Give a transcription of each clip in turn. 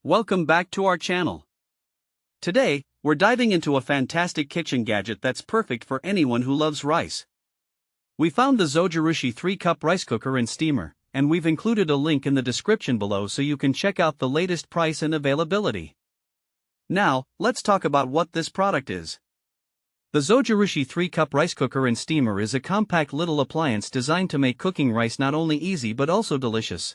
Welcome back to our channel. Today, we're diving into a fantastic kitchen gadget that's perfect for anyone who loves rice. We found the Zojirushi 3-cup rice cooker and steamer, and we've included a link in the description below so you can check out the latest price and availability. Now, let's talk about what this product is. The Zojirushi 3-cup rice cooker and steamer is a compact little appliance designed to make cooking rice not only easy but also delicious.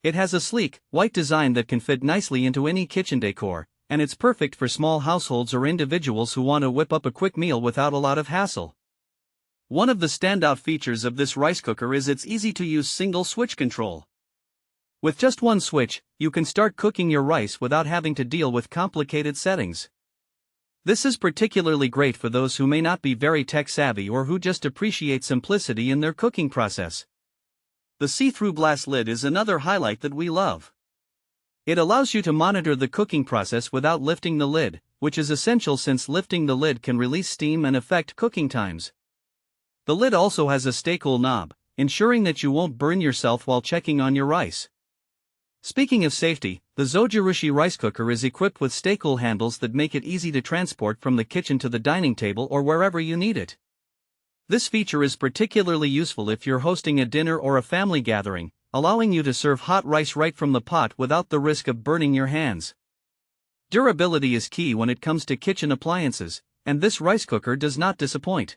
It has a sleek, white design that can fit nicely into any kitchen decor, and it's perfect for small households or individuals who want to whip up a quick meal without a lot of hassle. One of the standout features of this rice cooker is its easy-to-use single-switch control. With just one switch, you can start cooking your rice without having to deal with complicated settings. This is particularly great for those who may not be very tech-savvy or who just appreciate simplicity in their cooking process. The see-through glass lid is another highlight that we love. It allows you to monitor the cooking process without lifting the lid, which is essential since lifting the lid can release steam and affect cooking times. The lid also has a stay-cool knob, ensuring that you won't burn yourself while checking on your rice. Speaking of safety, the Zojirushi rice cooker is equipped with stay-cool handles that make it easy to transport from the kitchen to the dining table or wherever you need it. This feature is particularly useful if you're hosting a dinner or a family gathering, allowing you to serve hot rice right from the pot without the risk of burning your hands. Durability is key when it comes to kitchen appliances, and this rice cooker does not disappoint.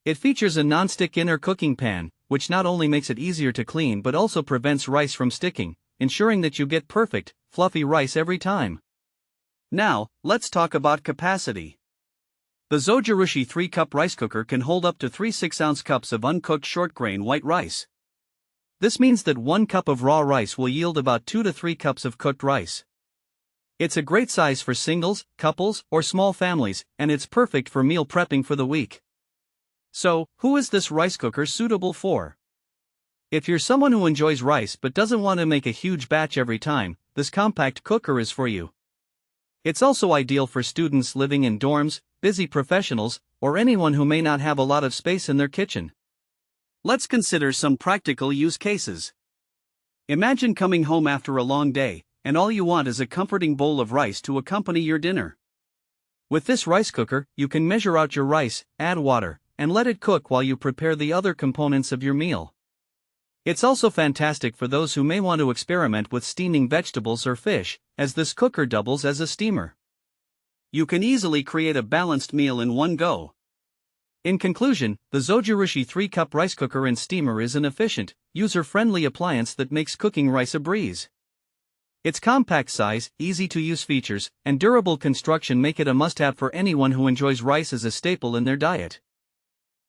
It features a nonstick inner cooking pan, which not only makes it easier to clean but also prevents rice from sticking, ensuring that you get perfect, fluffy rice every time. Now, let's talk about capacity. The Zojirushi 3-cup rice cooker can hold up to 3 6-ounce cups of uncooked short-grain white rice. This means that 1 cup of raw rice will yield about 2 to 3 cups of cooked rice. It's a great size for singles, couples, or small families, and it's perfect for meal prepping for the week. So, who is this rice cooker suitable for? If you're someone who enjoys rice but doesn't want to make a huge batch every time, this compact cooker is for you. It's also ideal for students living in dorms, busy professionals, or anyone who may not have a lot of space in their kitchen. Let's consider some practical use cases. Imagine coming home after a long day, and all you want is a comforting bowl of rice to accompany your dinner. With this rice cooker, you can measure out your rice, add water, and let it cook while you prepare the other components of your meal. It's also fantastic for those who may want to experiment with steaming vegetables or fish, as this cooker doubles as a steamer. You can easily create a balanced meal in one go. In conclusion, the Zojirushi 3-cup rice cooker and steamer is an efficient, user-friendly appliance that makes cooking rice a breeze. Its compact size, easy-to-use features, and durable construction make it a must-have for anyone who enjoys rice as a staple in their diet.